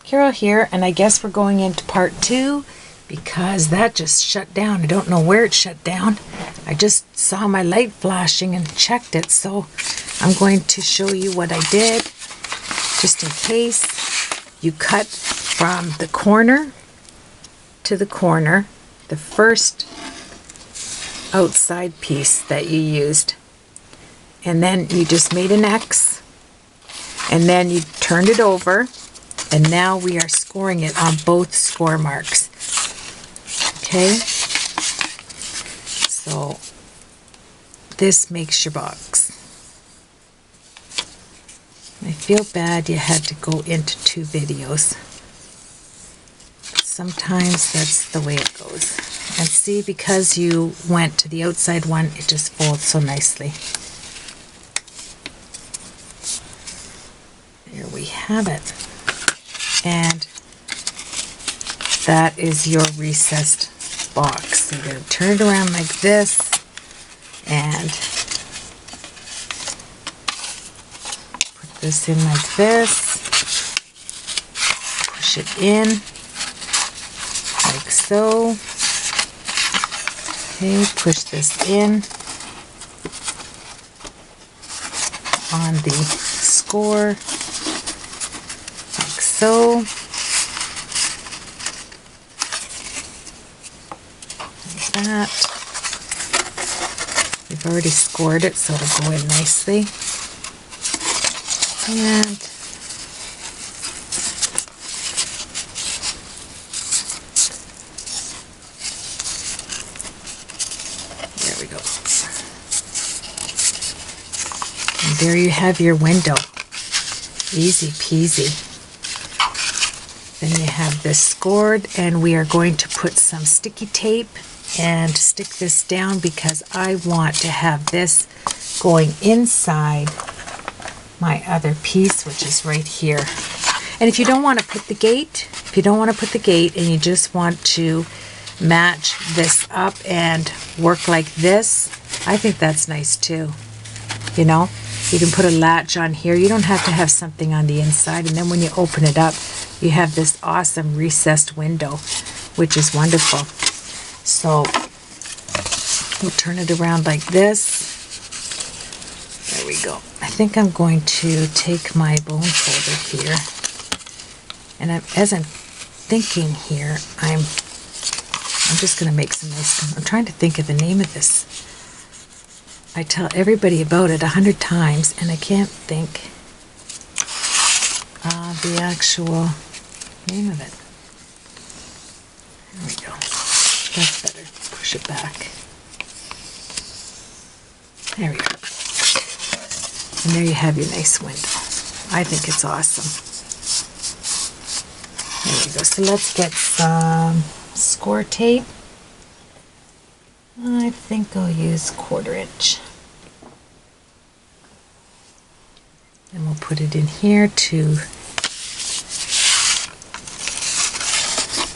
Carol here, and I guess we're going into part 2 because that just shut down. I don't know where it shut down. I just saw my light flashing and checked it, so I'm going to show you what I did just in case. You cut from the corner to the corner, the first outside piece that you used, and then you just made an X, and then you turned it over, and now we are scoring it on both score marks. Okay, so this makes your box. I feel bad you had to go into 2 videos. Sometimes that's the way it goes. And see, because you went to the outside one, it just folds so nicely. There we have it. And that is your recessed box. So you're going to turn it around like this and put this in like this. Push it in like so. Okay, push this in on the score like so. Like that. We've already scored it, so it'll go in nicely. And there we go. And there you have your window. Easy peasy. Then you have this scored, and we are going to put some sticky tape and stick this down because I want to have this going inside my other piece, which is right here. And if you don't want to put the gate, and you just want to match this up and work like this, I think that's nice too. You know, you can put a latch on here. You don't have to have something on the inside, and then when you open it up, you have this awesome recessed window, which is wonderful. So we'll turn it around like this. There we go. I think I'm going to take my bone folder here, and as I'm thinking here, I'm just going to make some nice. I'm trying to think of the name of this. I tell everybody about it 100 times, and I can't think the actual name of it. There we go. That's better. Push it back. There we go. And there you have your nice window. I think it's awesome. There we go. So let's get some score tape. I think I'll use 1/4 inch. And we'll put it in here to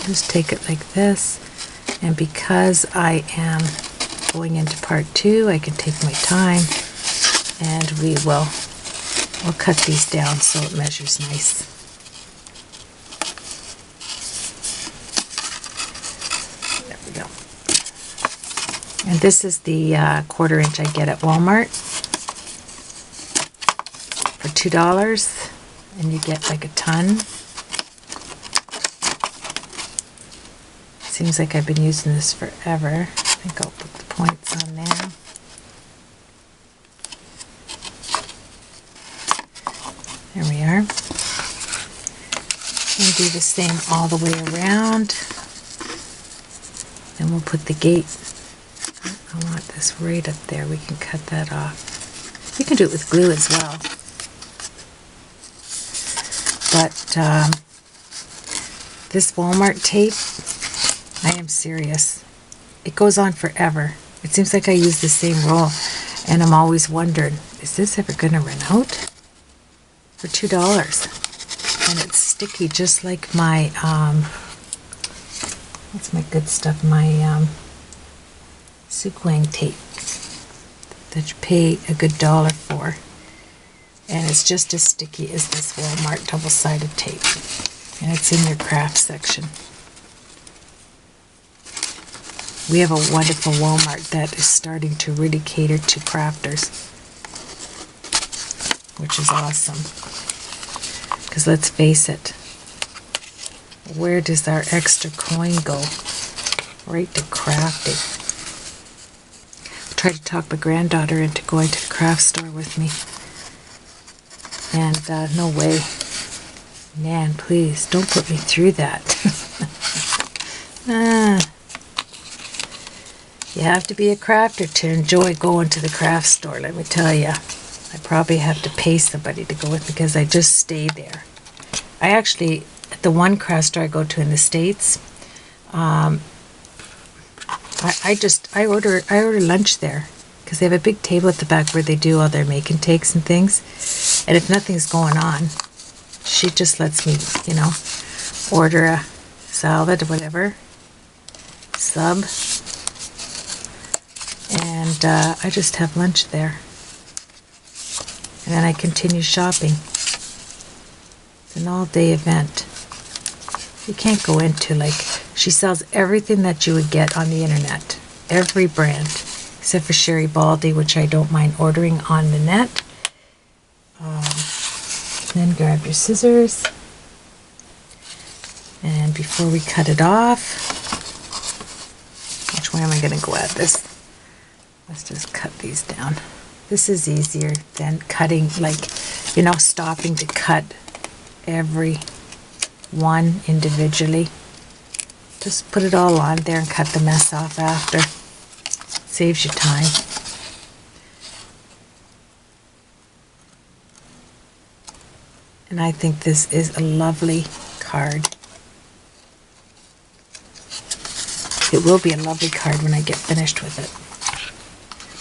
just take it like this. And because I am going into part 2, I can take my time, and we'll cut these down so it measures nice. There we go. And this is the 1/4 inch I get at Walmart for $2, and you get like a ton. Seems like I've been using this forever. I think I'll put the points on now. There we are. And do the same all the way around. Then we'll put the gate. I want this right up there. We can cut that off. You can do it with glue as well. But this Walmart tape, I am serious. It goes on forever. It seems like I use the same roll, and I'm always wondering, is this ever going to run out? For $2. And it's sticky just like my, what's my good stuff? My Suquang tape that you pay a good $1 for. And it's just as sticky as this Walmart double-sided tape. and it's in your craft section. We have a wonderful Walmart that is starting to really cater to crafters, which is awesome. Because let's face it, where does our extra coin go? Right to crafting. I tried to talk my granddaughter into going to the craft store with me. And no way. Nan, please, don't put me through that. You have to be a crafter to enjoy going to the craft store, let me tell you. I probably have to pay somebody to go with because I just stay there. I actually, at the one craft store I go to in the States, I order lunch there because they have a big table at the back where they do all their make and takes and things. And if nothing's going on, she just lets me, you know, order a salad or whatever, sub, and I just have lunch there. And then I continue shopping. It's an all-day event. You can't go into, like, she sells everything that you would get on the internet. Every brand. Except for Sherry Baldy, which I don't mind ordering on the net. Then grab your scissors. And before we cut it off, which way am I going to go at this? Let's just cut these down. This is easier than cutting, like, you know, stopping to cut every one individually. Just put it all on there and cut the mess off after. Saves you time. And I think this is a lovely card. It will be a lovely card when I get finished with it.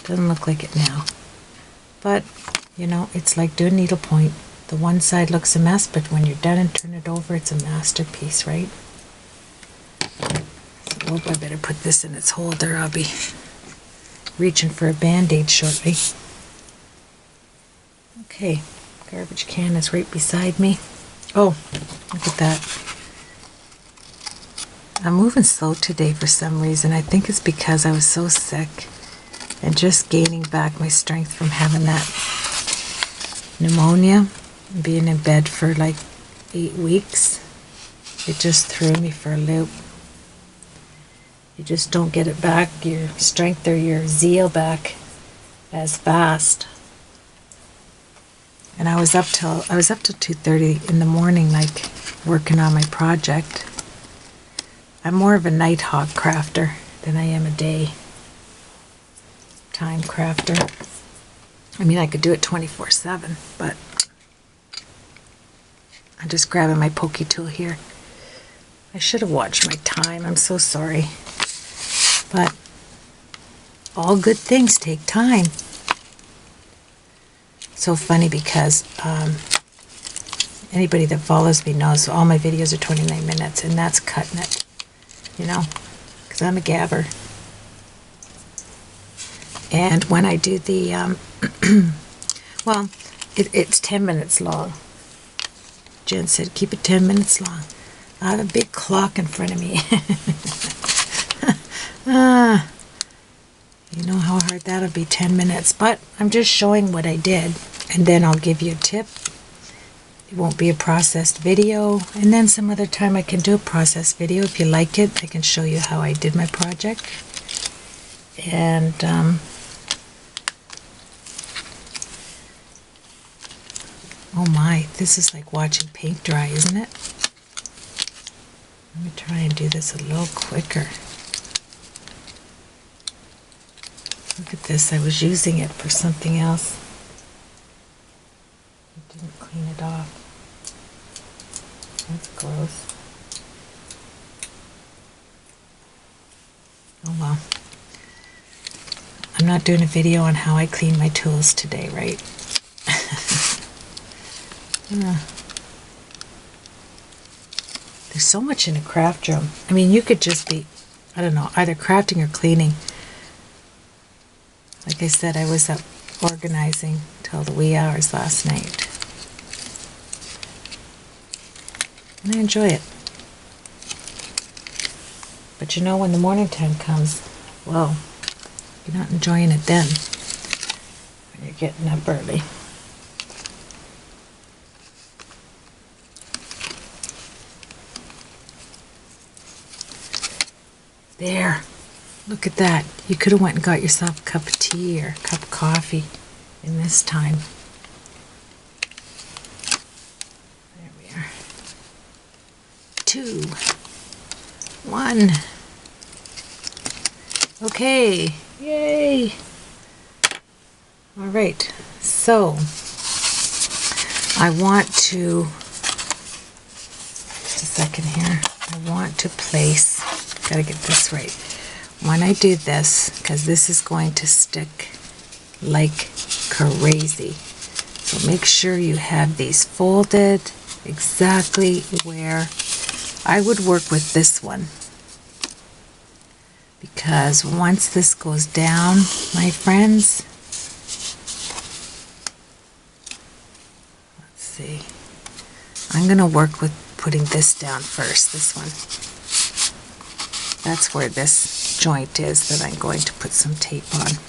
Doesn't look like it now. But, you know, it's like doing needlepoint. The one side looks a mess, but when you're done and turn it over, it's a masterpiece, right? So, I better put this in its holder. I'll be reaching for a Band-Aid shortly. Okay, garbage can is right beside me. Oh, look at that. I'm moving slow today for some reason. I think it's because I was so sick and just gaining back my strength from having that pneumonia and being in bed for like 8 weeks. It just threw me for a loop. You just don't get it back, your strength or your zeal back as fast. And I was up till 2:30 in the morning, like working on my project. I'm more of a night hawk crafter than I am a day time crafter. I mean, I could do it 24/7, but I'm just grabbing my pokey tool here. I should have watched my time. I'm so sorry. But all good things take time. So funny because anybody that follows me knows all my videos are 29 minutes, and that's cutting it, you know, because I'm a gabber. And when I do the, well, it's 10 minutes long. Jen said, keep it 10 minutes long. I have a big clock in front of me. You know how hard that'll be, 10 minutes. But I'm just showing what I did. And then I'll give you a tip. It won't be a processed video. And then some other time I can do a processed video. If you like it, I can show you how I did my project. And, oh my, this is like watching paint dry, isn't it? Let me try and do this a little quicker. Look at this, I was using it for something else. I didn't clean it off. That's gross. Oh well. I'm not doing a video on how I clean my tools today, right? There's so much in a craft room. I mean, you could just be, I don't know, either crafting or cleaning. Like I said, I was up organizing till the wee hours last night. and I enjoy it. But you know, when the morning time comes, well, you're not enjoying it then, when you're getting up early. There. Look at that. You could have went and got yourself a cup of tea or a cup of coffee in this time. There we are. 2, 1. Okay. Yay. All right. So, I want to, just a second here. I want to place, gotta get this right. When I do this, because this is going to stick like crazy. So make sure you have these folded exactly where I would work with this one. Because once this goes down, my friends, let's see, I'm going to work with putting this down first, this one. That's where this joint is that I'm going to put some tape on.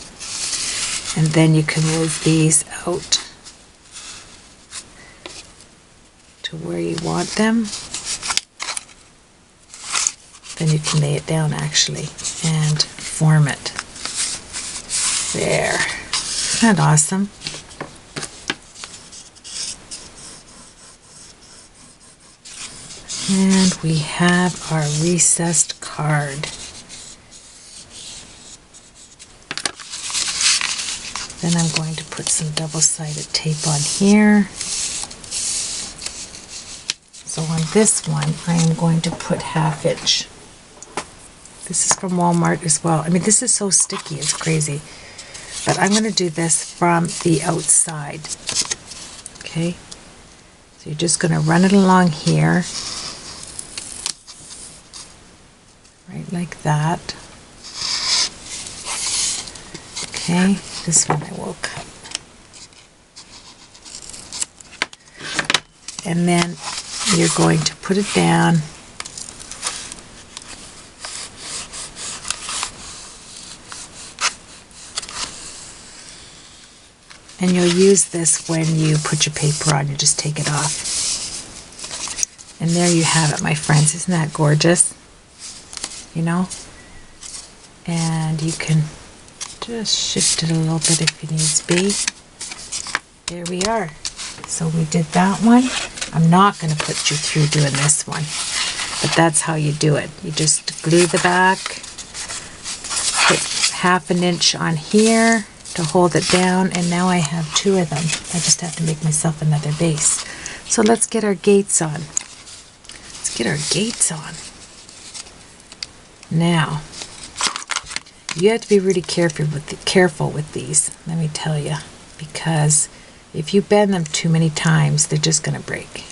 And then you can move these out to where you want them. Then you can lay it down actually and form it. There. Isn't that awesome? And we have our recessed card. Then I'm going to put some double-sided tape on here. So on this one, I am going to put 1/2 inch. This is from Walmart as well. I mean, this is so sticky, it's crazy. But I'm going to do this from the outside. Okay? So you're just going to run it along here. Right like that. Okay, this one I will cut. And then you're going to put it down. And you'll use this when you put your paper on. You just take it off. And there you have it, my friends. Isn't that gorgeous? You know? And you can just shift it a little bit if it needs be. There we are. So we did that one. I'm not going to put you through doing this one, but that's how you do it. You just glue the back, put 1/2 inch on here to hold it down, and now I have 2 of them. I just have to make myself another base. So let's get our gates on. Let's get our gates on. Now, you have to be really careful with these, let me tell you, because if you bend them too many times, they're just going to break.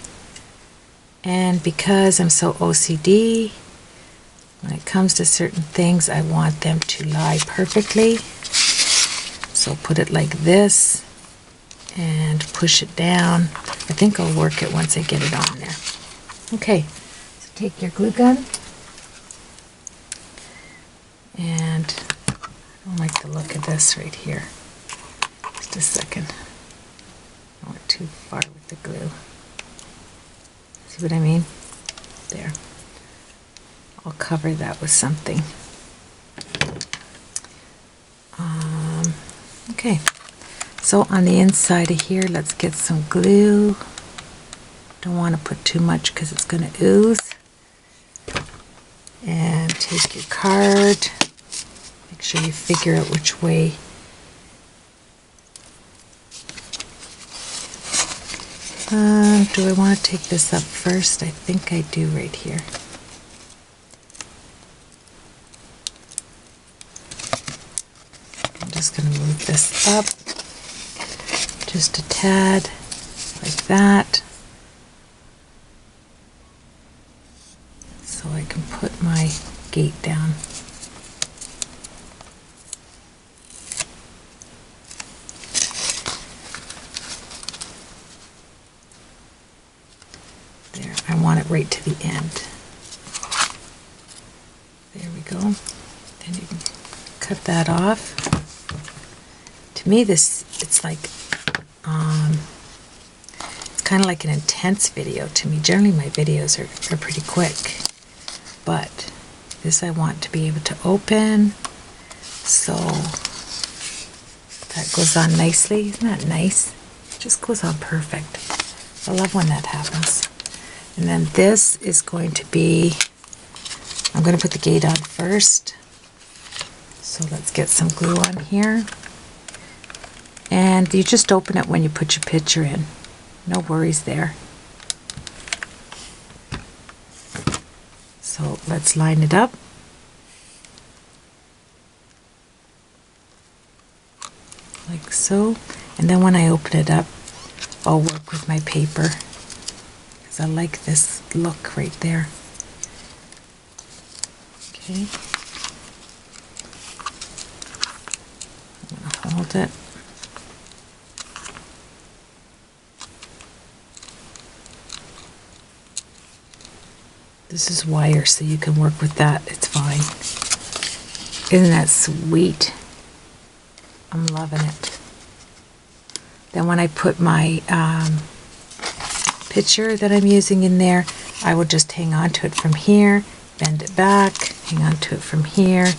And because I'm so OCD, when it comes to certain things, I want them to lie perfectly. So put it like this and push it down. I think I'll work it once I get it on there. Okay, so take your glue gun. And I don't like the look of this right here. Just a second. I went too far with the glue. See what I mean? There. I'll cover that with something. Okay. So on the inside of here, let's get some glue. Don't want to put too much because it's going to ooze. And take your card. Make sure you figure out which way. Do I want to take this up first? I think I do right here. I'm just going to move this up just a tad, like that. So I can put my gate down. There, I want it right to the end. There we go. Then you can cut that off. To me, it's like, it's kind of like an intense video to me. Generally, my videos are pretty quick, but this I want to be able to open, so that goes on nicely. Isn't that nice? It just goes on perfect. I love when that happens. And then this is going to be, I'm going to put the gate on first. So let's get some glue on here. And you just open it when you put your picture in. No worries there. So let's line it up. Like so. And then when I open it up, I'll work with my paper, because I like this look right there. Okay. I'm going to hold it. This is wire, so you can work with that. It's fine. Isn't that sweet? I'm loving it. Then when I put my picture that I'm using in there, I will just hang on to it from here, bend it back, hang on to it from here,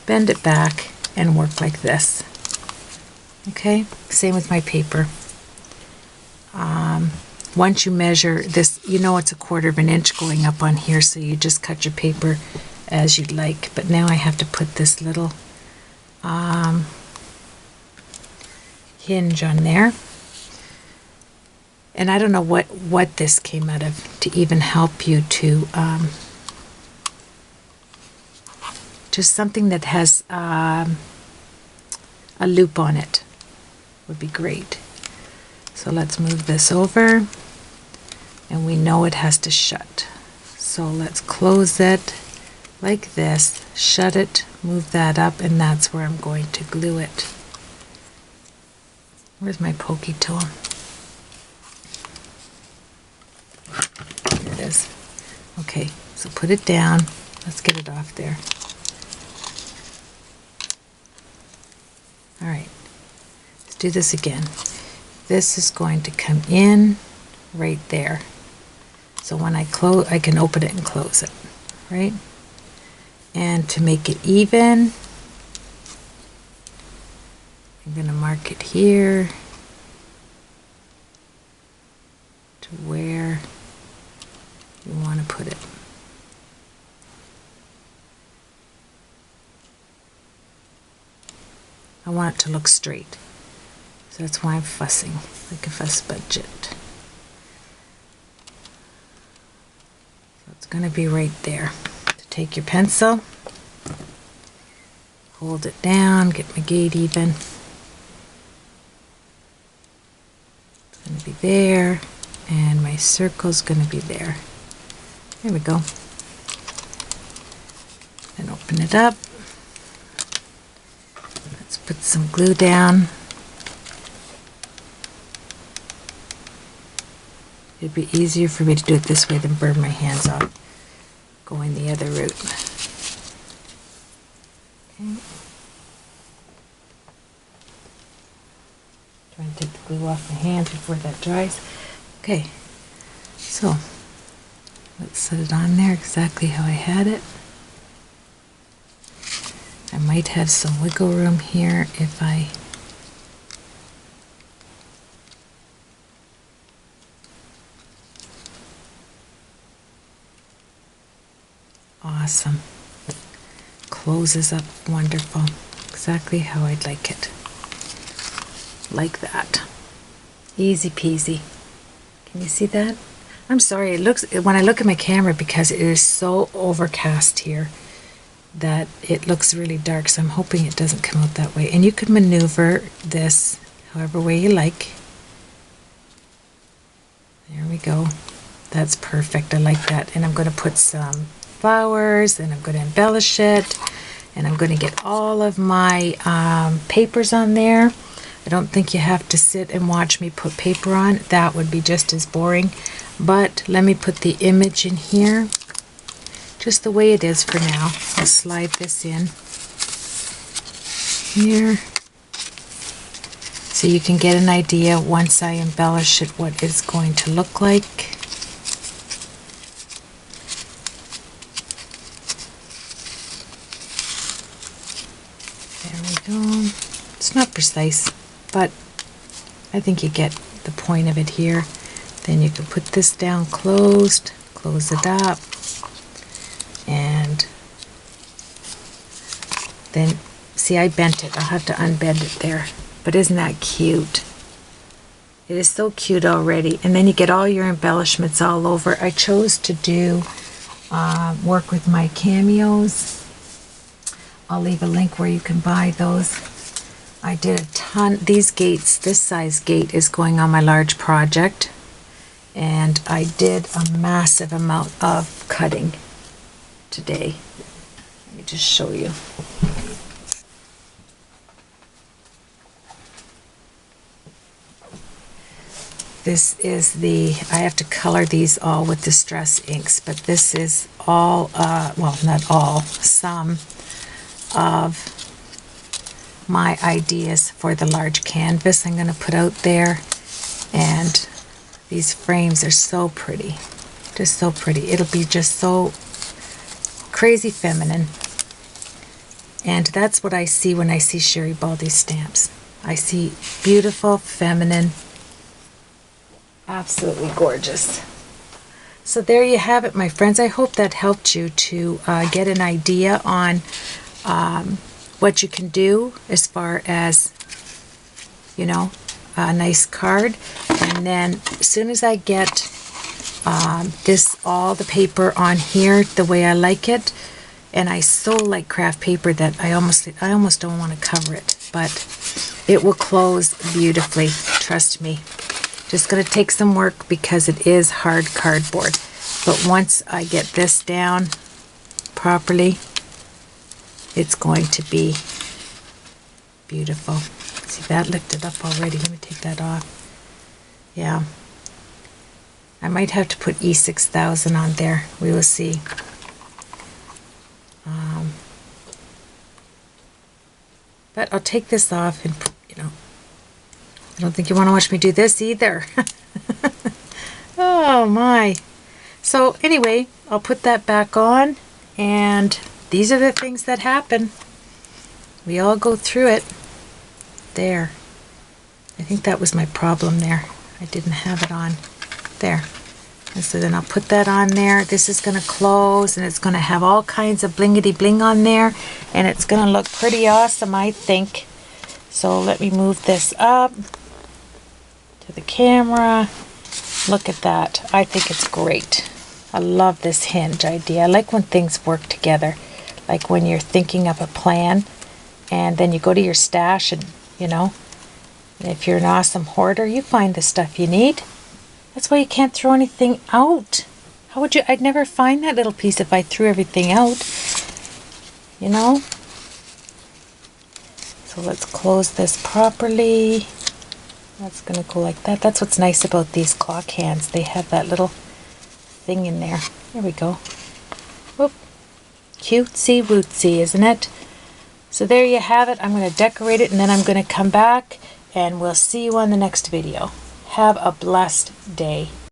bend it back, and work like this. Okay, same with my paper. Once you measure this, you know it's 1/4 of an inch going up on here, so you just cut your paper as you'd like. But now I have to put this little hinge on there. And I don't know what this came out of to even help you to, just something that has a loop on it would be great. So let's move this over, and we know it has to shut. So let's close it like this, shut it, move that up, and that's where I'm going to glue it. Where's my pokey tool? Here it is. Okay, so put it down. Let's get it off there. All right, let's do this again. This is going to come in right there. So when I close, I can open it and close it, right? And to make it even, I'm going to mark it here to where you want to put it. I want it to look straight. So that's why I'm fussing, like a fuss budget. So it's going to be right there. So take your pencil, hold it down, get my gate even. It's going to be there, and my circle's going to be there. There we go. Then open it up. Let's put some glue down. It'd be easier for me to do it this way than burn my hands off going the other route. Okay. Trying to take the glue off my hands before that dries. Okay, so let's set it on there exactly how I had it. I might have some wiggle room here if I awesome. Closes up wonderful. Exactly how I'd like it. Like that. Easy peasy. Can you see that? I'm sorry, it looks, when I look at my camera, because it is so overcast here, that it looks really dark, so I'm hoping it doesn't come out that way. And you could maneuver this however way you like. There we go. That's perfect. I like that. And I'm going to put some flowers, and I'm going to embellish it, and I'm going to get all of my papers on there. I don't think you have to sit and watch me put paper on. That would be just as boring. But let me put the image in here, just the way it is for now. I'll slide this in here, so you can get an idea once I embellish it what it's going to look like. There we go. It's not precise, but I think you get the point of it here. Then you can put this down closed, close it up, and then, see, I bent it. I'll have to unbend it there. But isn't that cute? It is so cute already. And then you get all your embellishments all over. I chose to do work with my cameos. I'll leave a link where you can buy those. I did a ton. These gates, this size gate is going on my large project. And I did a massive amount of cutting today. Let me just show you. This is the, I have to color these all with Distress inks, but this is all, well, not all, some of my ideas for the large canvas I'm going to put out there. And these frames are so pretty, just so pretty. It'll be just so crazy feminine. And that's what I see when I see Sherry Baldy stamps. I see beautiful, feminine, absolutely gorgeous. So there you have it, my friends. I hope that helped you to get an idea on what you can do as far as, you know, a nice card. And then as soon as I get all the paper on here the way I like it, and I so like craft paper that I almost don't want to cover it, but it will close beautifully, trust me. Just going to take some work because it is hard cardboard. But once I get this down properly, it's going to be beautiful. See, that lifted up already. Let me take that off. Yeah. I might have to put E6000 on there. We will see. But I'll take this off and, you know, I don't think you want to watch me do this either. Oh my. So anyway, I'll put that back on, and these are the things that happen. We all go through it. There. I think that was my problem there. I didn't have it on. There. And so then I'll put that on there. This is going to close, and it's going to have all kinds of blingity bling on there, and it's going to look pretty awesome, I think. So let me move this up to the camera. Look at that. I think it's great. I love this hinge idea. I like when things work together. Like when you're thinking of a plan and then you go to your stash and, you know, if you're an awesome hoarder, you find the stuff you need. That's why you can't throw anything out. How would you? I'd never find that little piece if I threw everything out. You know? So let's close this properly. That's going to go like that. That's what's nice about these clock hands. They have that little thing in there. There we go. Whoop. Cutesy wootsy, isn't it? So there you have it. I'm going to decorate it, and then I'm going to come back and we'll see you on the next video. Have a blessed day.